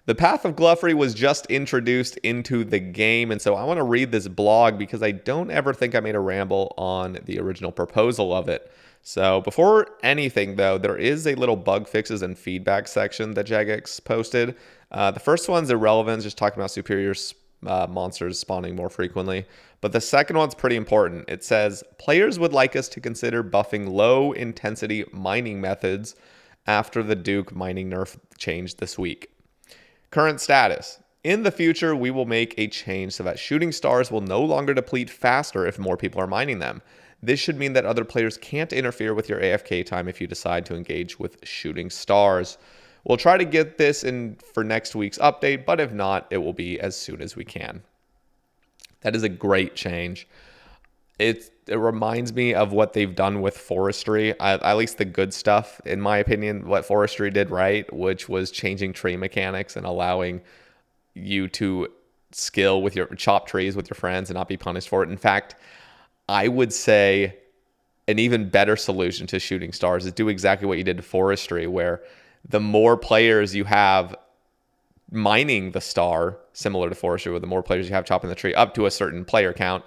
The Path of Glouphrie was just introduced into the game, and so I want to read this blog because I don't ever think I made a ramble on the original proposal of it. So before anything, though, there is a little bug fixes and feedback section that Jagex posted. The first one's irrelevant, just talking about superior monsters spawning more frequently. But the second one's pretty important. It says, players would like us to consider buffing low-intensity mining methods after the Duke mining nerf change this week. Current status. In the future, we will make a change so that shooting stars will no longer deplete faster if more people are mining them. This should mean that other players can't interfere with your AFK time if you decide to engage with shooting stars. We'll try to get this in for next week's update, but if not, it will be as soon as we can. That is a great change. It reminds me of what they've done with forestry, at least the good stuff, in my opinion, what forestry did right, which was changing tree mechanics and allowing you to chop trees with your friends and not be punished for it. In fact, I would say an even better solution to shooting stars is do exactly what you did to forestry, where the more players you have mining the star, similar to forestry, where the more players you have chopping the tree up to a certain player count,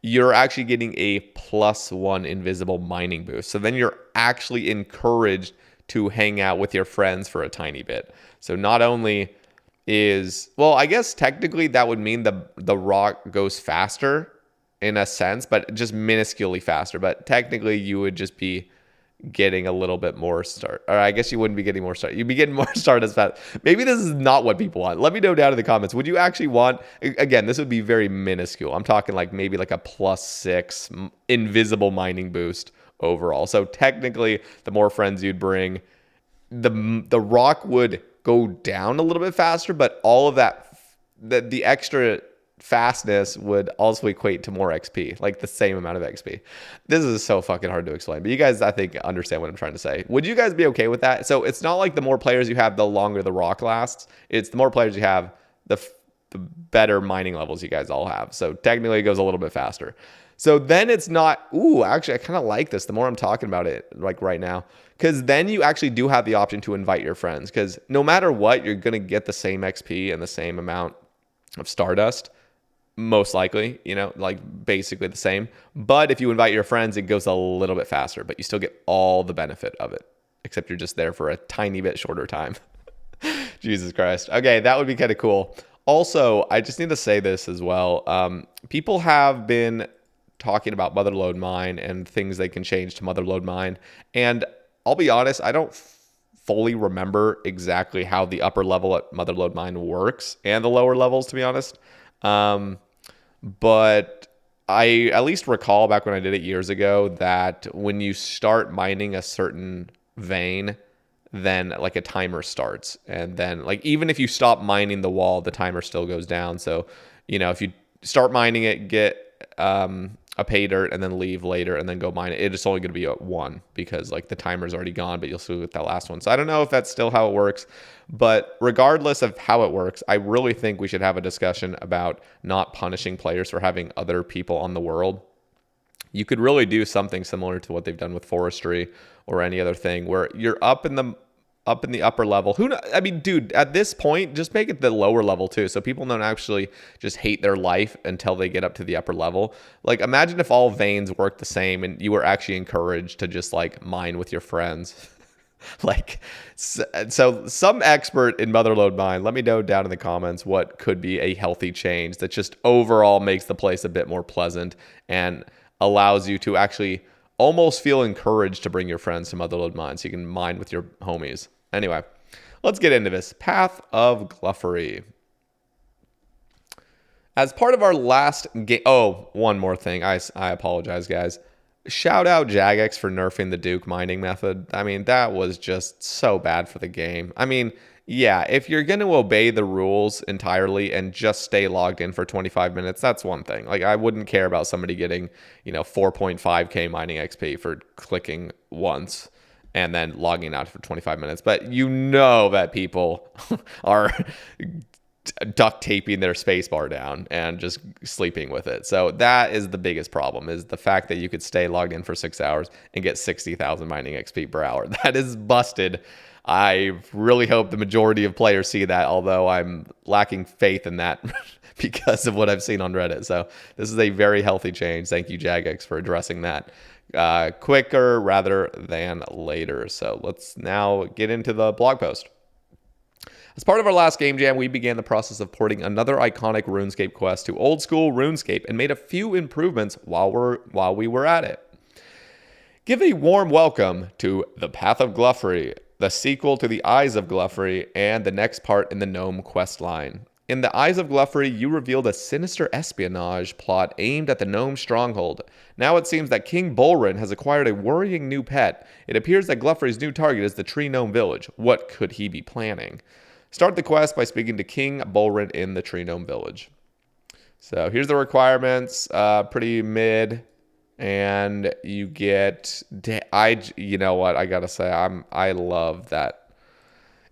you're actually getting a +1 invisible mining boost. So then you're actually encouraged to hang out with your friends for a tiny bit. So not only I guess technically that would mean the rock goes faster in a sense, but just minusculely faster. But technically you would just be getting a little bit more start. Or I guess you wouldn't be getting more start. You'd be getting more start as fast. Maybe this is not what people want. Let me know down in the comments. Would you actually want, again, this would be very minuscule. I'm talking like maybe like a +6 invisible mining boost overall. So technically, the more friends you'd bring, the rock would go down a little bit faster, but all of that, the extra fastness would also equate to more XP, like the same amount of XP. This is so fucking hard to explain, but you guys, I think, understand what I'm trying to say. Would you guys be okay with that? So it's not like the more players you have, the longer the rock lasts. It's the more players you have, the better mining levels you guys all have. So technically it goes a little bit faster. So then it's not, actually, I kind of like this the more I'm talking about it, like right now, because then you actually do have the option to invite your friends, because no matter what, you're going to get the same XP and the same amount of Stardust. Most likely, like basically the same. But if you invite your friends, it goes a little bit faster, but you still get all the benefit of it, except you're just there for a tiny bit shorter time. Jesus Christ. Okay, that would be kind of cool. Also, I just need to say this as well. People have been talking about Motherload Mine and things they can change to Motherload Mine. And I'll be honest, I don't fully remember exactly how the upper level at Motherload Mine works and the lower levels, to be honest. But I at least recall back when I did it years ago that when you start mining a certain vein, then like a timer starts. And then like even if you stop mining the wall, the timer still goes down. So, if you start mining it, get a pay dirt and then leave later and then go mine it, it's only going to be at 1 because like the timer's already gone, but you'll still get that last one. So I don't know if that's still how it works, but regardless of how it works, I really think we should have a discussion about not punishing players for having other people on the world. You could really do something similar to what they've done with forestry or any other thing where you're up in the upper level. I mean, dude, at this point, just make it the lower level too, so people don't actually just hate their life until they get up to the upper level. Like, imagine if all veins worked the same and you were actually encouraged to just like mine with your friends. Like, so some expert in Motherload Mine, let me know down in the comments what could be a healthy change that just overall makes the place a bit more pleasant and allows you to actually almost feel encouraged to bring your friends to Motherload Mine so you can mine with your homies. Anyway, let's get into this. Path of Glouphrie. As part of our last game... Oh, one more thing. I apologize, guys. Shout out Jagex for nerfing the Duke mining method. I mean, that was just so bad for the game. I mean, yeah, if you're going to obey the rules entirely and just stay logged in for 25 minutes, that's one thing. Like, I wouldn't care about somebody getting, 4.5k mining XP for clicking once and then logging out for 25 minutes. But you know that people are duct taping their spacebar down and just sleeping with it. So that is the biggest problem, is the fact that you could stay logged in for 6 hours and get 60,000 mining XP per hour. That is busted. I really hope the majority of players see that, although I'm lacking faith in that because of what I've seen on Reddit. So this is a very healthy change. Thank you, Jagex, for addressing that quicker rather than later. So let's now get into the blog post. As part of our last game jam, we began the process of porting another iconic RuneScape quest to old school RuneScape and made a few improvements while we were at it. Give a warm welcome to The Path of Glouphrie, the sequel to The Eyes of Glouphrie, and the next part in the Gnome quest line. In The Eyes of Glouphrie, you revealed a sinister espionage plot aimed at the Gnome stronghold. Now it seems that King Bolrin has acquired a worrying new pet. It appears that Glouphrie's new target is the Tree Gnome village. What could he be planning? Start the quest by speaking to King Bolrin in the Tree Gnome village. So here's the requirements. Pretty mid. And you get, you know what, I gotta say, I love that.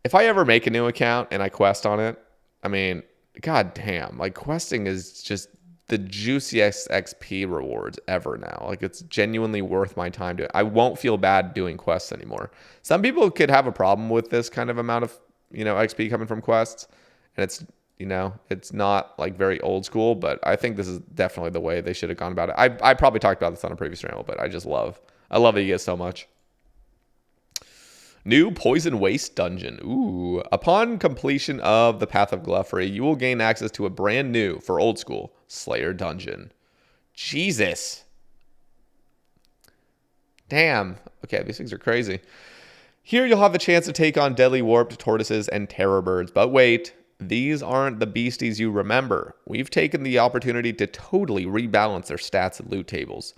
If I ever make a new account and I quest on it, I mean, god damn, like questing is just the juiciest XP rewards ever now. Like it's genuinely worth my time to. I won't feel bad doing quests anymore. Some people could have a problem with this kind of amount of, XP coming from quests, and it's not like very old school, but I think this is definitely the way they should have gone about it. I probably talked about this on a previous Ramble, but I love that you get so much. New Poison Waste Dungeon. Ooh. Upon completion of the Path of Glouphrie, you will gain access to a brand new, for old school, Slayer Dungeon. Jesus. Damn. Okay, these things are crazy. Here you'll have the chance to take on deadly warped tortoises and terror birds, but wait. These aren't the beasties you remember. We've taken the opportunity to totally rebalance their stats and loot tables.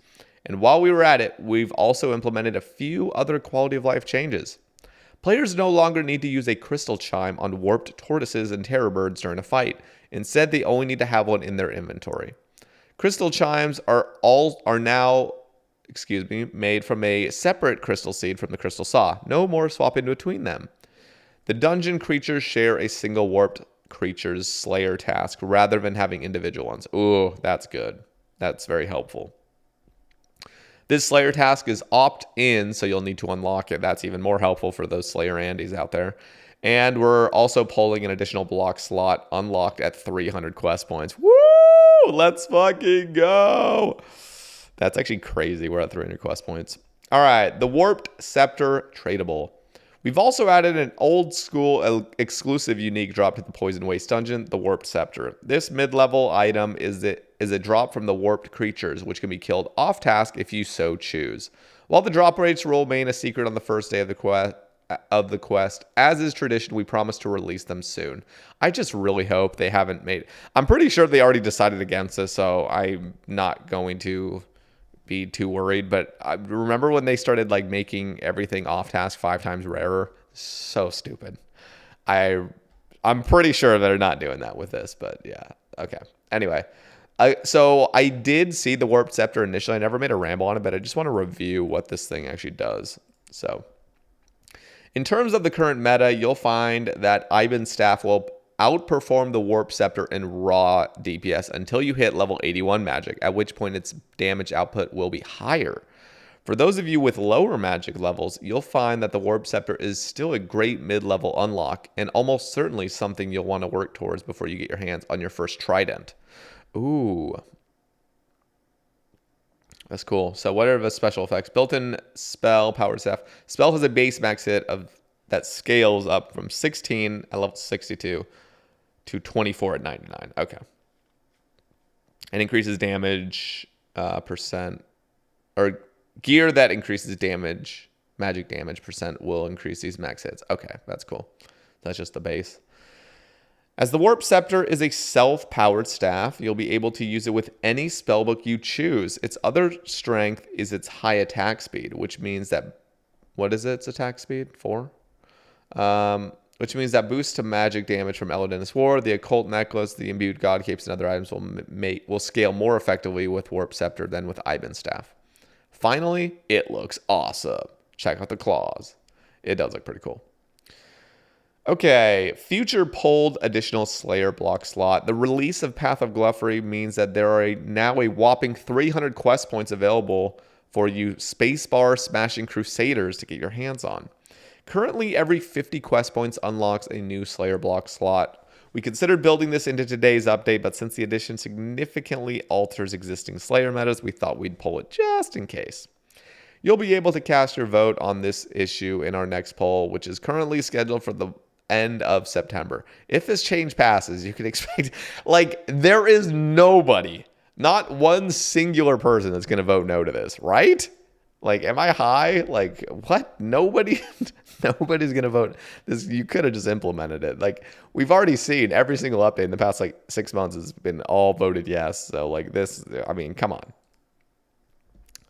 And while we were at it, we've also implemented a few other quality of life changes. Players no longer need to use a crystal chime on warped tortoises and terror birds during a fight. Instead, they only need to have one in their inventory. Crystal chimes are now made from a separate crystal seed from the crystal saw. No more swapping between them. The dungeon creatures share a single warped creature's slayer task rather than having individual ones. Ooh, that's good. That's very helpful. This slayer task is opt-in, so you'll need to unlock it. That's even more helpful for those slayer Andes out there. And we're also pulling an additional block slot unlocked at 300 quest points. Woo! Let's fucking go! That's actually crazy. We're at 300 quest points. All right, the Warped Scepter tradable. We've also added an old school exclusive unique drop to the Poison Waste Dungeon, the Warped Scepter. This mid-level item is a drop from the warped creatures, which can be killed off-task if you so choose. While the drop rates will remain a secret on the first day of the quest, as is tradition, we promise to release them soon. I just really hope they haven't made... I'm pretty sure they already decided against this, so I'm not going to be too worried, but I remember when they started like making everything off task 5 times rarer. So stupid. I'm pretty sure they're not doing that with this, but yeah. Okay. Anyway, so I did see the Warped Scepter initially. I never made a ramble on it, but I just want to review what this thing actually does. So in terms of the current meta, you'll find that Iban's staff will outperform the Warp Scepter in raw DPS until you hit level 81 magic, at which point its damage output will be higher. For those of you with lower magic levels, you'll find that the Warp Scepter is still a great mid-level unlock, and almost certainly something you'll want to work towards before you get your hands on your first trident. Ooh. That's cool. So what are the special effects? Built-in spell, power staff. Spell has a base max hit that scales up from 16 at level 62 to 24 at 99. Okay. And increases damage percent, or gear that increases damage, magic damage percent will increase these max hits. Okay, that's cool. That's just the base. As the Warp Scepter is a self-powered staff, you'll be able to use it with any spellbook you choose. Its other strength is its high attack speed, which means that, what is its attack speed? 4? Which means that boosts to magic damage from Eladin's War, the Occult Necklace, the Imbued God Capes, and other items will scale more effectively with Warp Scepter than with Iban's Staff. Finally, it looks awesome. Check out the claws. It does look pretty cool. Okay, future pulled additional Slayer block slot. The release of Path of Glouphrie means that there are now a whopping 300 quest points available for you spacebar smashing crusaders to get your hands on. Currently, every 50 quest points unlocks a new Slayer block slot. We considered building this into today's update, but since the addition significantly alters existing Slayer metas, we thought we'd pull it just in case. You'll be able to cast your vote on this issue in our next poll, which is currently scheduled for the end of September. If this change passes, you can expect, like, there is nobody, not one singular person that's going to vote no to this, right? Like, am I high? Like, what? Nobody's going to vote this. You could have just implemented it. Like, we've already seen every single update in the past, like, 6 months has been all voted yes. So, like, this, I mean, come on.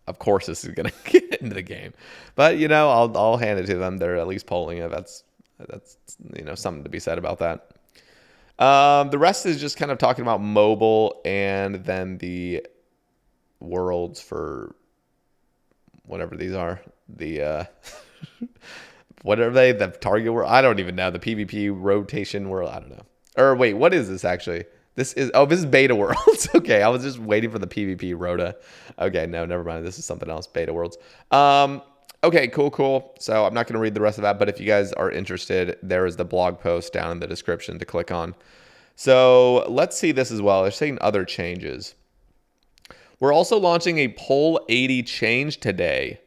Of course, this is going to get into the game. But, you know, I'll hand it to them. They're at least polling it. That's you know, something to be said about that. The rest is just kind of talking about mobile and then the worlds for whatever these are. The what are they? The target world? I don't even know. The PvP rotation world? I don't know. Or wait, what is this actually? This is beta worlds. Okay, I was just waiting for the PvP rota. Okay, no, never mind. This is something else. Beta worlds. Okay, cool. So I'm not going to read the rest of that, but if you guys are interested, there is the blog post down in the description to click on. So let's see this as well. They're saying other changes. We're also launching a poll 80 change today.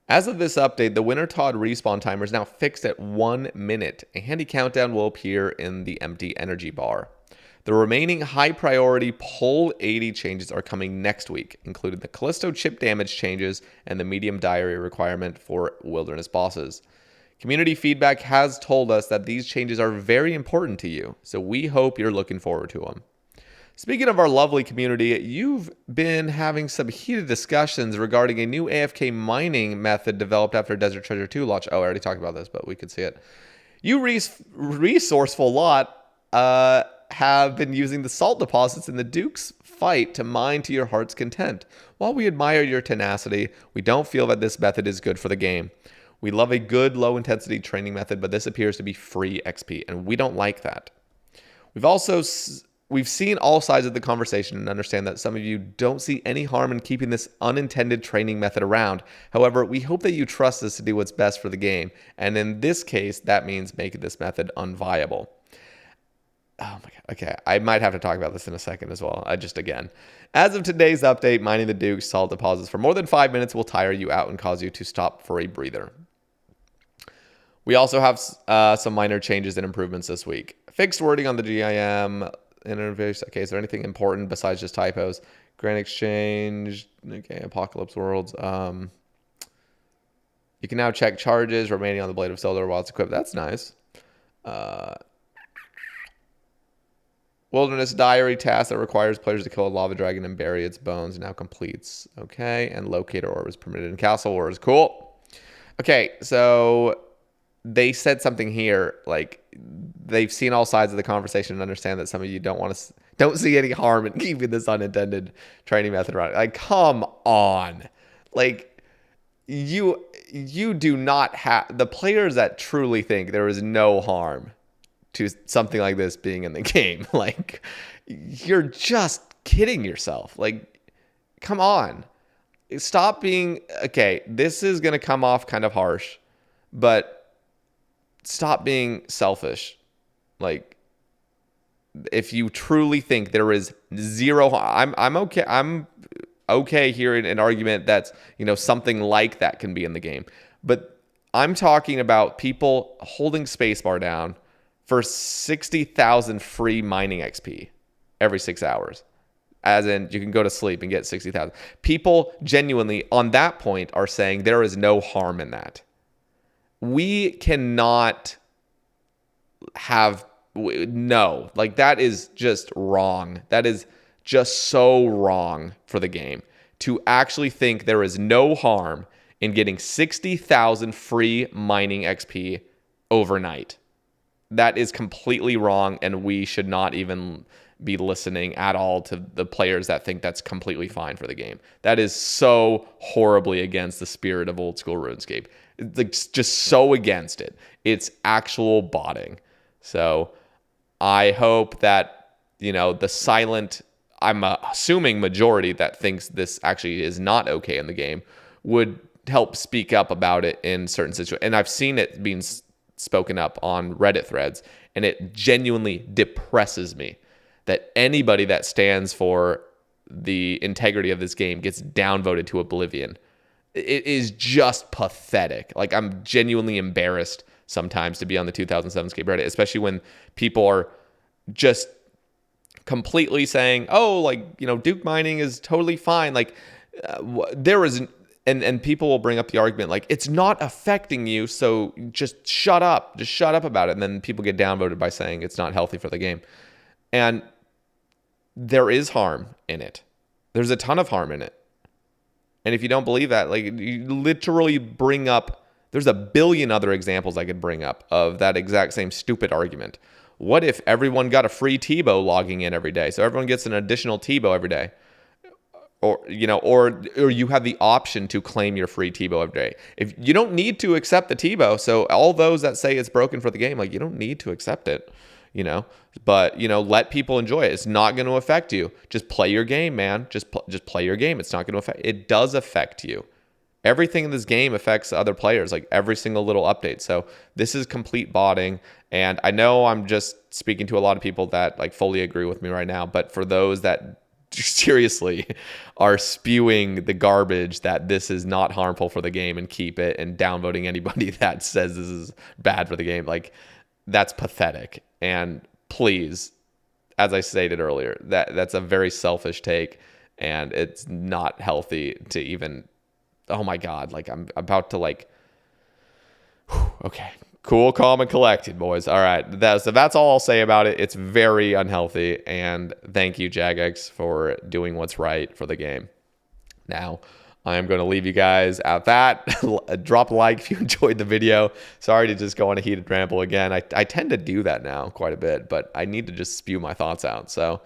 As of this update, the Wintertodt respawn timer is now fixed at 1 minute. A handy countdown will appear in the empty energy bar. The remaining high-priority Poll 80 changes are coming next week, including the Callisto chip damage changes and the medium diary requirement for wilderness bosses. Community feedback has told us that these changes are very important to you, so we hope you're looking forward to them. Speaking of our lovely community, you've been having some heated discussions regarding a new AFK mining method developed after Desert Treasure 2 launch. Oh, I already talked about this, but we could see it. You resourceful lot have been using the salt deposits in the Duke's fight to mine to your heart's content. While we admire your tenacity, we don't feel that this method is good for the game. We love a good low-intensity training method, but this appears to be free XP, and we don't like that. We've seen all sides of the conversation and understand that some of you don't see any harm in keeping this unintended training method around. However, we hope that you trust us to do what's best for the game, and in this case, that means making this method unviable. Oh my God. Okay, I might have to talk about this in a second as well. Again, as of today's update, mining the Duke's salt deposits for more than 5 minutes will tire you out and cause you to stop for a breather. We also have some minor changes and improvements this week. Fixed wording on the GIM interface. Okay, is there anything important besides just typos? Grand Exchange. Okay, Apocalypse Worlds. You can now check charges remaining on the Blade of Solar while it's equipped. That's nice. Wilderness Diary task that requires players to kill a lava dragon and bury its bones now completes. Okay, and Locator Orb is permitted in Castle Wars. Cool. Okay, so they said something here, like they've seen all sides of the conversation and understand that some of you don't see any harm in keeping this unintended training method around. Like, come on. Like, you do not have the players that truly think there is no harm to something like this being in the game. Like, you're just kidding yourself. Like, come on. Stop being... Okay, this is going to come off kind of harsh, but stop being selfish. Like, if you truly think there is zero... I'm okay. I'm okay hearing an argument that's, you know, something like that can be in the game. But I'm talking about people holding spacebar down for 60,000 free mining XP every 6 hours. As in, you can go to sleep and get 60,000. People genuinely, on that point, are saying there is no harm in that. We cannot have... No. Like, that is just wrong. That is just so wrong for the game. To actually think there is no harm in getting 60,000 free mining XP overnight. That is completely wrong, and we should not even be listening at all to the players that think that's completely fine for the game. That is so horribly against the spirit of old school RuneScape. It's like just so against it. It's actual botting. So I hope that, you know, the silent, I'm assuming majority that thinks this actually is not okay in the game would help speak up about it in certain situations. And I've seen it being spoken up on Reddit threads, and it genuinely depresses me that anybody that stands for the integrity of this game gets downvoted to oblivion. It is just pathetic. Like, I'm genuinely embarrassed sometimes to be on the 2007 Skate Reddit, especially when people are just completely saying, oh, like, you know, Duke mining is totally fine. Like, there is and people will bring up the argument like, it's not affecting you, so just shut up about it. And then people get downvoted by saying it's not healthy for the game. And there is harm in it. There's a ton of harm in it. And if you don't believe that, like, you literally bring up, there's a billion other examples I could bring up of that exact same stupid argument. What if everyone got a free Tebow logging in every day? So everyone gets an additional Tebow every day. Or, you know, or you have the option to claim your free Tebow every day. If you don't need to accept the Tebow, so all those that say it's broken for the game, like, you don't need to accept it, you know. But, you know, let people enjoy it. It's not going to affect you. Just play your game, man. Just play your game. It's not going to affect. It does affect you. Everything in this game affects other players, like every single little update. So this is complete botting. And I know I'm just speaking to a lot of people that like fully agree with me right now. But for those that seriously are spewing the garbage that this is not harmful for the game and keep it, and downvoting anybody that says this is bad for the game, like, that's pathetic. And please, as I stated earlier, that's a very selfish take, and it's not healthy to even, oh my God, like, I'm about to like, okay. Cool, calm, and collected, boys. All right, so that's all I'll say about it. It's very unhealthy, and thank you, Jagex, for doing what's right for the game. Now, I am going to leave you guys at that. Drop a like if you enjoyed the video. Sorry to just go on a heated ramble again. I tend to do that now quite a bit, but I need to just spew my thoughts out. So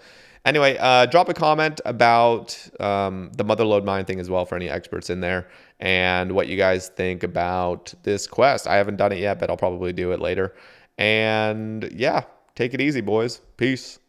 anyway, drop a comment about the Motherload Mine thing as well for any experts in there, and what you guys think about this quest. I haven't done it yet, but I'll probably do it later. And yeah, take it easy, boys. Peace.